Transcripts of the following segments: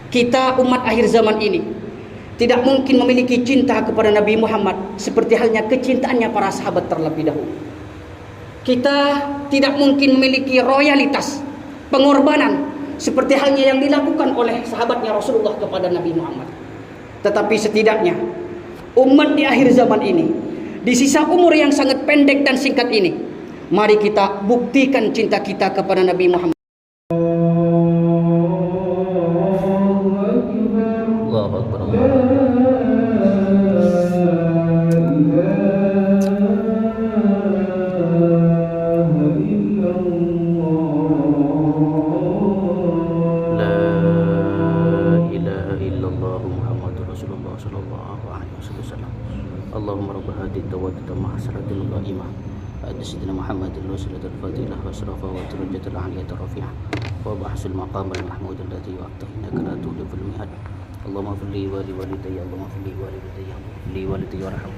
Kita umat akhir zaman ini tidak mungkin memiliki cinta kepada Nabi Muhammad seperti halnya kecintaannya para sahabat terlebih dahulu. Kita tidak mungkin memiliki royalitas, pengorbanan seperti halnya yang dilakukan oleh sahabatnya Rasulullah kepada Nabi Muhammad. Tetapi setidaknya umat di akhir zaman ini, di sisa umur yang sangat pendek dan singkat ini, mari kita buktikan cinta kita kepada Nabi Muhammad. Allahumma rabb hadhihi ad-da'wati tammah hasratil qa'imah sayyidina Muhammadin wasilatul fadilah wa syarafa wa darajatul 'aliyatir rafi'ah wa ba'sul maqam al-mahmud alladhi wa'atahu innaka la tuliful mi'ad. Allahumma fir li wa li walidayya Allahumma fir li wa li walidayya li walidayya warham.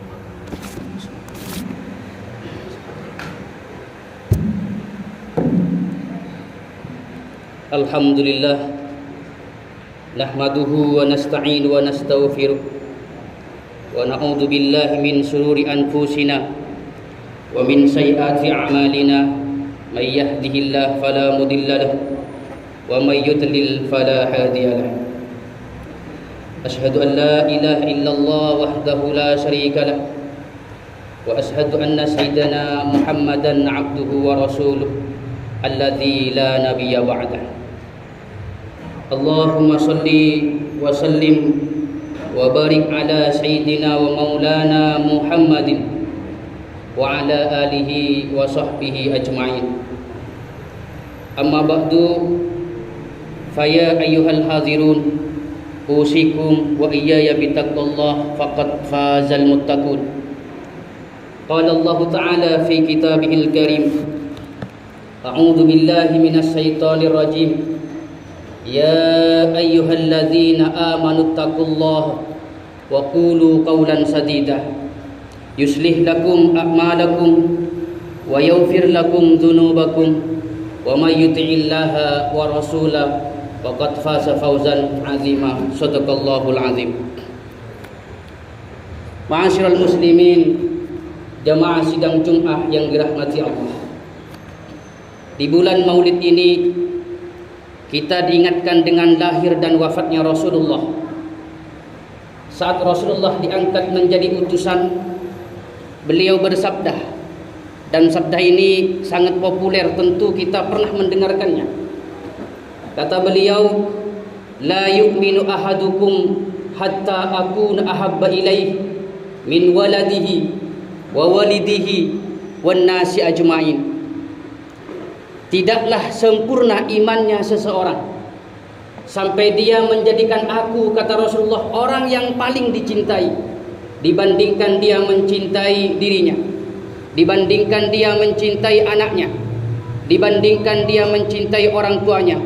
Alhamdulillah nahmaduhu wa nasta'inu wa nastaghfiruh wa na'udzu billahi min shururi anfusina wa min sayyiati a'malina may yahdihillahu fala mudilla lahu wa may yudlil fala hadiya lahu. Asyhadu an la ilaha illallah wahdahu la syarika lahu wa asyhadu anna sayyidana Muhammadan 'abduhu wa rasuluh alladzi la nabiyya ba'dahu. Allahumma shalli wa sallim wa barik ala sayyidina wa maulana Muhammadin wa ala alihi wa sahbihi ajma'in. Amma ba'du, faya ayyuhal hadhirun, usikum wa iyaya bitaqwallah faqad fazal muttaqun. Qala Allah ta'ala fi kitabihil karim, a'udzu billahi minasy syaithanir rajim. Ya ayyuhalladzina amanu taqullaha wa qulu qawlan sadida yuslih lakum a'malakum wa yaghfir lakum dhunubakum wa may yuti'illaha wa rasulahu faqad faza fawzan 'azima. Shadaqallahul 'azim. Ma'asyiral muslimin, jamaah sidang Jumat yang dirahmati Allah. Di bulan Maulid ini kita diingatkan dengan lahir dan wafatnya Rasulullah. Saat Rasulullah diangkat menjadi utusan, beliau bersabda, dan sabda ini sangat populer, tentu kita pernah mendengarkannya. Kata beliau, la yu'minu ahadukum hatta akuna ahabba ilaih min waladihi wa walidihi wan nasi ajmain. Tidaklah sempurna imannya seseorang sampai dia menjadikan aku, kata Rasulullah, orang yang paling dicintai dibandingkan dia mencintai dirinya, dibandingkan dia mencintai anaknya, dibandingkan dia mencintai orang tuanya,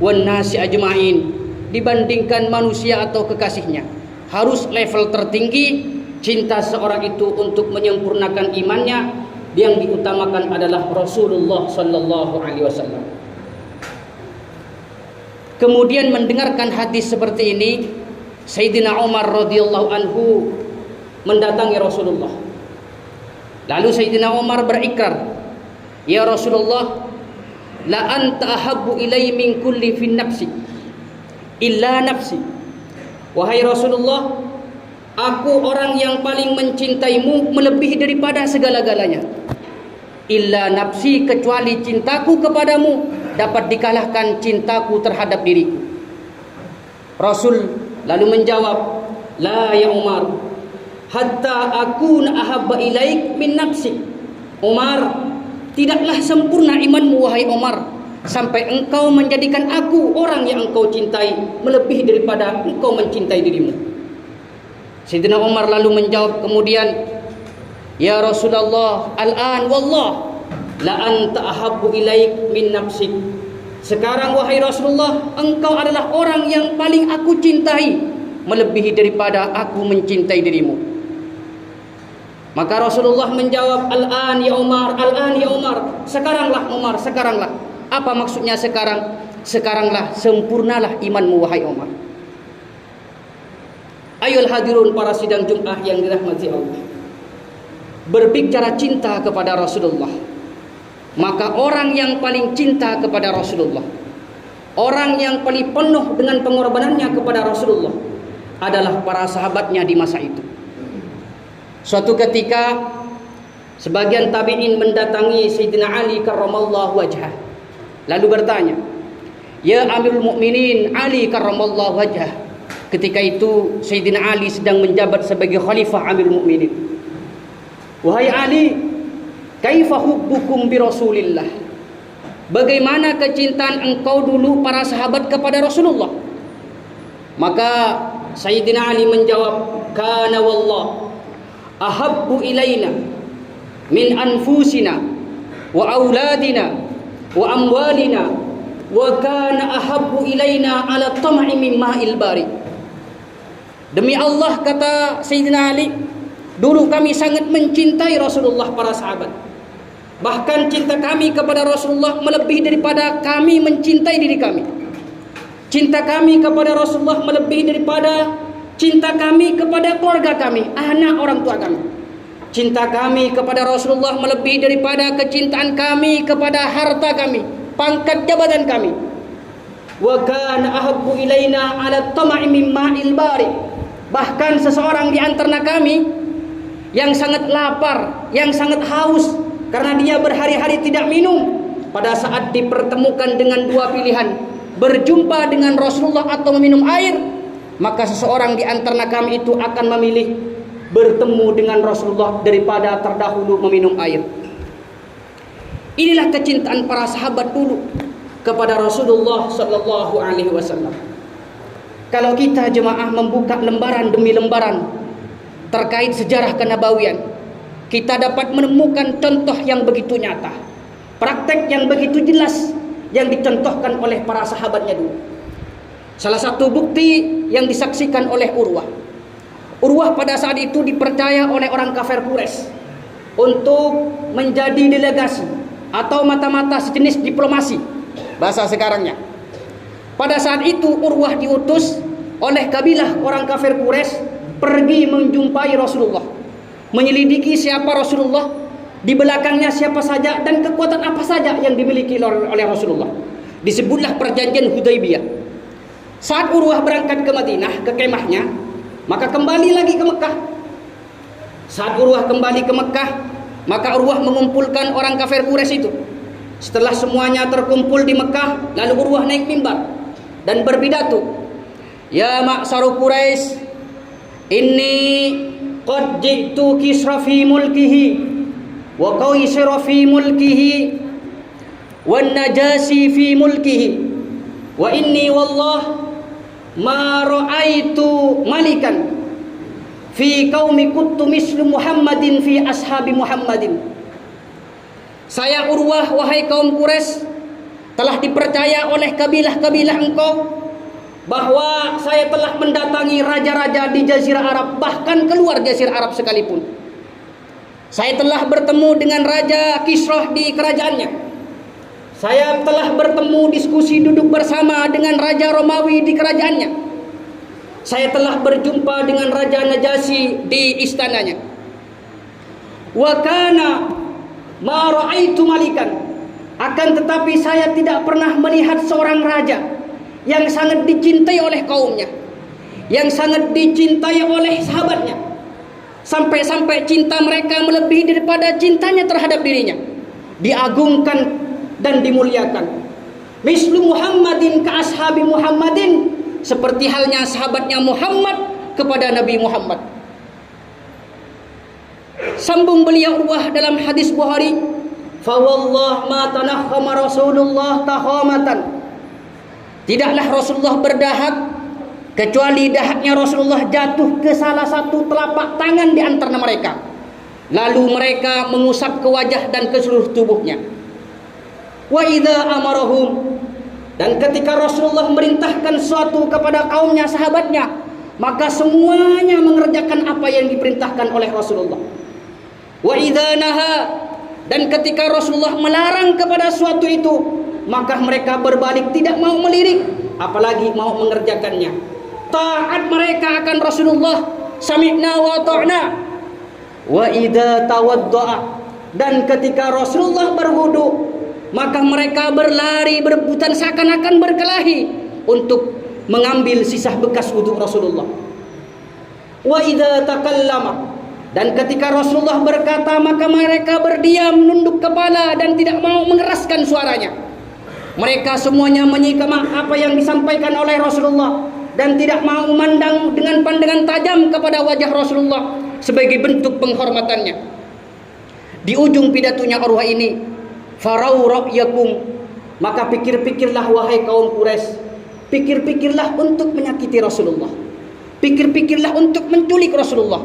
wan nasi ajmain, dibandingkan manusia atau kekasihnya. Harus level tertinggi cinta seorang itu untuk menyempurnakan imannya. Yang diutamakan adalah Rasulullah sallallahu alaihi wasallam. Kemudian mendengarkan hadis seperti ini, Sayyidina Umar radhiyallahu anhu mendatangi Rasulullah. Lalu Sayyidina Umar berikrar, "Ya Rasulullah, la anta ahabbu ilayya min kulli fi nafsi illa nafsi." Wahai Rasulullah, aku orang yang paling mencintaimu melebihi daripada segala-galanya. Illa nafsi, kecuali cintaku kepadamu dapat dikalahkan cintaku terhadap diriku. Rasul lalu menjawab, la ya Umar, hatta akuna ahabba ilaik min nafsi. Umar, tidaklah sempurna imanmu wahai Umar sampai engkau menjadikan aku orang yang engkau cintai melebihi daripada engkau mencintai dirimu. Sayyidina Umar lalu menjawab kemudian, ya Rasulullah, al-an wallah la anta ahabbu ilaik min nafsik. Sekarang wahai Rasulullah, engkau adalah orang yang paling aku cintai melebihi daripada aku mencintai dirimu. Maka Rasulullah menjawab, al-an ya Umar, al-an ya Umar. Sekaranglah Umar, sekaranglah. Apa maksudnya sekarang? Sekaranglah, sempurnalah imanmu wahai Umar. Ayol hadirun para sidang Jumat yang dirahmati Allah. Berbicara cinta kepada Rasulullah, maka orang yang paling cinta kepada Rasulullah, orang yang paling penuh dengan pengorbanannya kepada Rasulullah adalah para sahabatnya di masa itu. Suatu ketika sebagian tabi'in mendatangi Sayyidina Ali karramallahu wajhah, lalu bertanya, "Ya Amirul Mukminin Ali karramallahu wajhah." Ketika itu Sayyidina Ali sedang menjabat sebagai khalifah Amirul Mukminin. "Wahai Ali, kaifa hubbukum bi Rasulillah?" Bagaimana kecintaan engkau dulu para sahabat kepada Rasulullah? Maka Sayyidina Ali menjawab, "Kana wallah ahabbu ilaina min anfusina wa auladina wa amwalina wa kana ahabbu ilaina ala tam'i min ma'il bari." Demi Allah, kata Sayyidina Ali, dulu kami sangat mencintai Rasulullah para sahabat. Bahkan cinta kami kepada Rasulullah melebihi daripada kami mencintai diri kami. Cinta kami kepada Rasulullah melebihi daripada cinta kami kepada keluarga kami, anak orang tua kami. Cinta kami kepada Rasulullah melebihi daripada kecintaan kami kepada harta kami, pangkat jabatan kami. Wa kana ahabbu ilaina ala tam'i min ma'il bari. Bahkan seseorang di antara kami yang sangat lapar, yang sangat haus karena dia berhari-hari tidak minum, pada saat dipertemukan dengan dua pilihan, berjumpa dengan Rasulullah atau meminum air, maka seseorang di antara kami itu akan memilih bertemu dengan Rasulullah daripada terdahulu meminum air. Inilah kecintaan para sahabat dulu kepada Rasulullah sallallahu alaihi wasallam. Kalau kita jemaah membuka lembaran demi lembaran terkait sejarah kenabawian, kita dapat menemukan contoh yang begitu nyata, praktek yang begitu jelas yang dicontohkan oleh para sahabatnya dulu. Salah satu bukti yang disaksikan oleh Urwah. Urwah pada saat itu dipercaya oleh orang kafir Quraisy untuk menjadi delegasi atau mata-mata sejenis diplomasi bahasa sekarangnya. Pada saat itu Urwah diutus oleh kabilah orang kafir Quraisy pergi menjumpai Rasulullah, menyelidiki siapa Rasulullah, di belakangnya siapa saja dan kekuatan apa saja yang dimiliki oleh Rasulullah. Disebutlah perjanjian Hudaibiyah. Saat Urwah berangkat ke Madinah, ke kemahnya, maka kembali lagi ke Mekah. Saat Urwah kembali ke Mekah, maka Urwah mengumpulkan orang kafir Quraisy itu. Setelah semuanya terkumpul di Mekah, lalu Urwah naik mimbar dan berpidato, "Ya ma'saru Quraisy, inni qad ji'tu Kisra fi mulkihi wa Qaisara fi mulkihi wan Najasi fi mulkihi wa inni wallah ma ra'aitu malikan fi qaumi kuntu mislu Muhammadin fi ashabi Muhammadin." Saya Urwah, wahai kaum Quraisy, telah dipercaya oleh kabilah-kabilah engkau bahwa saya telah mendatangi raja-raja di Jazirah Arab, bahkan keluar Jazirah Arab sekalipun. Saya telah bertemu dengan Raja Kisra di kerajaannya. Saya telah bertemu diskusi duduk bersama dengan Raja Romawi di kerajaannya. Saya telah berjumpa dengan Raja Najasi di istananya. Wa kana ma ra'aitu malikan. Akan tetapi saya tidak pernah melihat seorang raja yang sangat dicintai oleh kaumnya, yang sangat dicintai oleh sahabatnya, sampai-sampai cinta mereka melebihi daripada cintanya terhadap dirinya, diagungkan dan dimuliakan. Mislu Muhammadin ka ashabi Muhammadin, seperti halnya sahabatnya Muhammad kepada Nabi Muhammad. Sambung beliau Urwah dalam hadis Bukhari, "Fa wallah ma tanakhama Rasulullah tahamatan." Tidaklah Rasulullah berdahak kecuali dahaknya Rasulullah jatuh ke salah satu telapak tangan di antara mereka. Lalu mereka mengusap ke wajah dan ke seluruh tubuhnya. Wa idza amarahum, dan ketika Rasulullah memerintahkan sesuatu kepada kaumnya, sahabatnya, maka semuanya mengerjakan apa yang diperintahkan oleh Rasulullah. Wa idza naha, dan ketika Rasulullah melarang kepada sesuatu itu, maka mereka berbalik tidak mau melirik, apalagi mau mengerjakannya. taat mereka akan Rasulullah, sami'na wa ta'na. Wa idza tawadda'a, dan ketika Rasulullah berwudu, maka mereka berlari berebutan seakan-akan berkelahi untuk mengambil sisa bekas wudu Rasulullah. Wa idza takallama, dan ketika Rasulullah berkata, maka mereka berdiam, menunduk kepala dan tidak mau mengeraskan suaranya. Mereka semuanya menyikap apa yang disampaikan oleh Rasulullah dan tidak mau memandang dengan pandangan tajam kepada wajah Rasulullah sebagai bentuk penghormatannya. Di ujung pidatonya Urwah ini, farau ra'yakum, maka pikir-pikirlah wahai kaum Quraisy, pikir-pikirlah untuk menyakiti Rasulullah, pikir-pikirlah untuk menculik Rasulullah.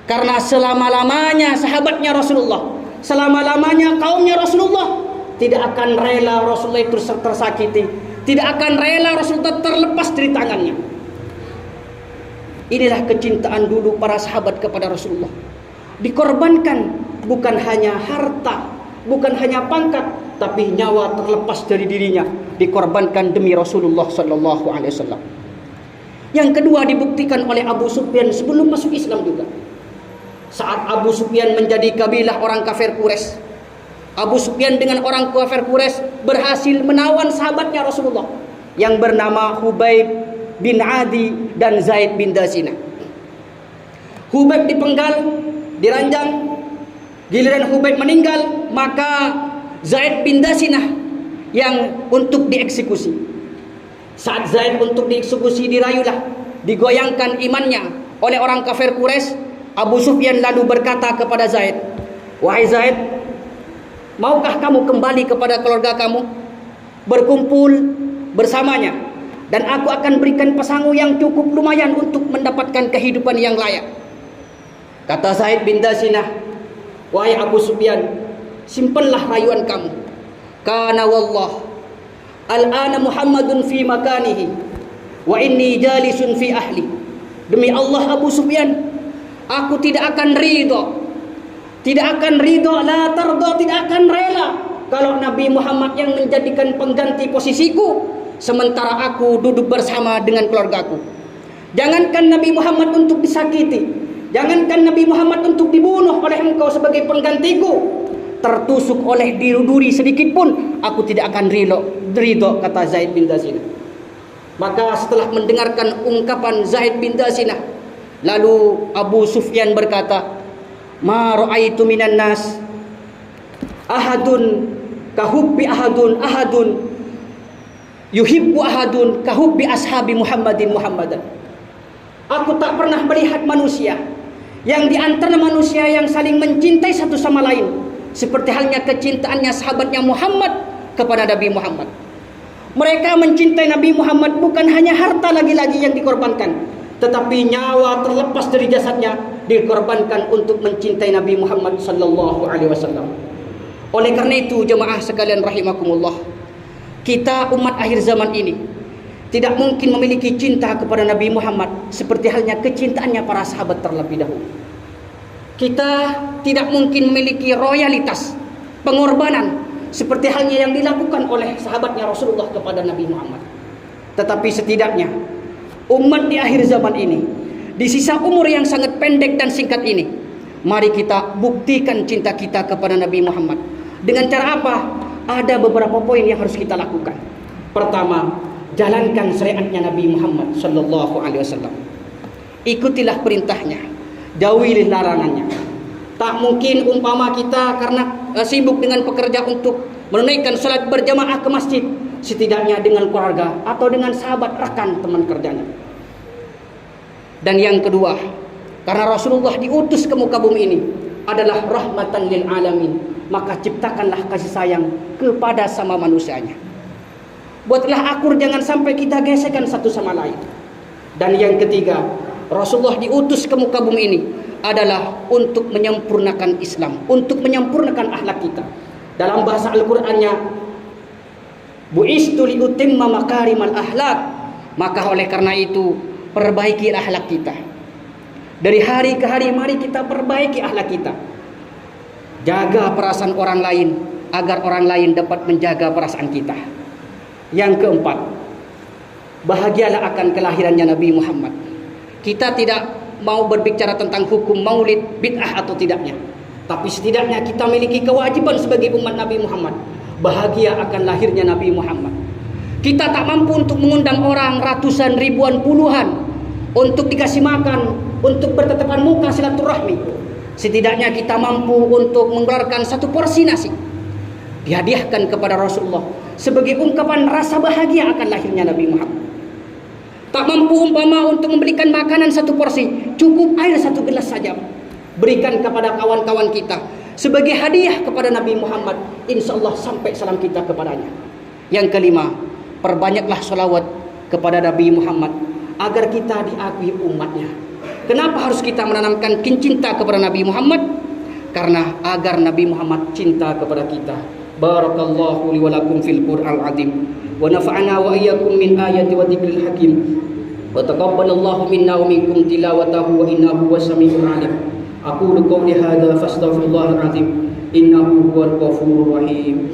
Karena selama-lamanya sahabatnya Rasulullah, selama-lamanya kaumnya Rasulullah tidak akan rela Rasulullah itu tersakiti, tidak akan rela Rasulullah terlepas dari tangannya. Inilah kecintaan dulu para sahabat kepada Rasulullah. Dikorbankan bukan hanya harta, bukan hanya pangkat, tapi nyawa terlepas dari dirinya dikorbankan demi Rasulullah sallallahu alaihi wasallam. Yang kedua dibuktikan oleh Abu Sufyan sebelum masuk Islam juga. Saat Abu Sufyan menjadi kabilah orang kafir Quraisy, Abu Sufyan dengan orang kafir Quraisy berhasil menawan sahabatnya Rasulullah yang bernama Hubaib bin Adi dan Zaid bin Dasina. Hubaib dipenggal, diranjang. Giliran Hubaib meninggal, maka Zaid bin Dasina yang untuk dieksekusi. Saat Zaid untuk dieksekusi, dirayulah, digoyangkan imannya oleh orang kafir Quraisy. Abu Sufyan lalu berkata kepada Zaid, wahai Zaid, maukah kamu kembali kepada keluarga kamu, berkumpul bersamanya, dan aku akan berikan pesangu yang cukup lumayan untuk mendapatkan kehidupan yang layak. Kata Zaid bin Dasinah, wahai Abu Sufyan, simpanlah rayuan kamu. Kana wallah, al-ana Muhammadun fi makanihi, wa inni jalisun fi ahli. Demi Allah Abu Sufyan, aku tidak akan ridho, la tardo, tidak akan rela kalau Nabi Muhammad yang menjadikan pengganti posisiku, sementara aku duduk bersama dengan keluargaku. Jangankan Nabi Muhammad untuk disakiti, jangankan Nabi Muhammad untuk dibunuh oleh engkau sebagai penggantiku, tertusuk oleh duri sedikit pun aku tidak akan ridho, kata Zaid bin Dasinah. Maka setelah mendengarkan ungkapan Zaid bin Dasinah, lalu Abu Sufyan berkata, ma ra'aitu minan nas ahadun kahubbi ahadun yuhibbu ahadun kahubbi ashabi Muhammadan. Aku tak pernah melihat manusia yang di antara manusia yang saling mencintai satu sama lain seperti halnya kecintaannya sahabatnya Muhammad kepada Nabi Muhammad. Mereka mencintai Nabi Muhammad bukan hanya harta lagi-lagi yang dikorbankan, tetapi nyawa terlepas dari jasadnya dikorbankan untuk mencintai Nabi Muhammad sallallahu alaihi wasallam. Oleh karena itu jemaah sekalian rahimakumullah, kita umat akhir zaman ini tidak mungkin memiliki cinta kepada Nabi Muhammad seperti halnya kecintaannya para sahabat terlebih dahulu. Kita tidak mungkin memiliki loyalitas, pengorbanan seperti halnya yang dilakukan oleh sahabatnya Rasulullah kepada Nabi Muhammad. Tetapi setidaknya umat di akhir zaman ini, di sisa umur yang sangat pendek dan singkat ini, mari kita buktikan cinta kita kepada Nabi Muhammad. Dengan cara apa? Ada beberapa poin yang harus kita lakukan. Pertama, jalankan syariatnya Nabi Muhammad sallallahu alaihi wasallam. Ikutilah perintahnya, jauhilah larangannya. Tak mungkin umpama kita karena sibuk dengan pekerja untuk menunaikan salat berjamaah ke masjid, setidaknya dengan keluarga atau dengan sahabat rekan teman kerjanya. Dan yang kedua, karena Rasulullah diutus ke muka bumi ini adalah rahmatan lil alamin, maka ciptakanlah kasih sayang kepada sama manusianya. Buatlah akur, jangan sampai kita gesekan satu sama lain. Dan yang ketiga, Rasulullah diutus ke muka bumi ini adalah untuk menyempurnakan Islam, untuk menyempurnakan akhlak kita. Dalam bahasa Al-Qur'annya, bu'istu liutimma makarimal akhlak. Maka oleh karena itu, perbaiki akhlak kita. Dari hari ke hari mari kita perbaiki akhlak kita. Jaga perasaan orang lain agar orang lain dapat menjaga perasaan kita. Yang keempat, bahagialah akan kelahirannya Nabi Muhammad. Kita tidak mau berbicara tentang hukum maulid bid'ah atau tidaknya, tapi setidaknya kita memiliki kewajiban sebagai umat Nabi Muhammad bahagia akan lahirnya Nabi Muhammad. Kita tak mampu untuk mengundang orang ratusan, ribuan, puluhan untuk dikasih makan, untuk bertatapan muka silaturahmi. Setidaknya kita mampu untuk mengeluarkan satu porsi nasi, dihadiahkan kepada Rasulullah sebagai ungkapan rasa bahagia akan lahirnya Nabi Muhammad. Tak mampu umpama untuk memberikan makanan satu porsi, cukup air satu gelas saja, berikan kepada kawan-kawan kita sebagai hadiah kepada Nabi Muhammad. Insya Allah sampai salam kita kepadanya. Yang kelima, perbanyaklah sholawat kepada Nabi Muhammad agar kita diakui umatnya. Kenapa harus kita menanamkan cinta kepada Nabi Muhammad? Karena agar Nabi Muhammad cinta kepada kita. Barakallahu li wa lakum fil Qur'anil azim wa nafa'ana wa iyyakum min ayati wa dzikril hakim wa taqabbalallahu minna wa minkum tilawatahu wa innahu wasami'ul alim. Aqulu qawli hadza fastaghfirullahal azim innahu huwal ghafurur rahim.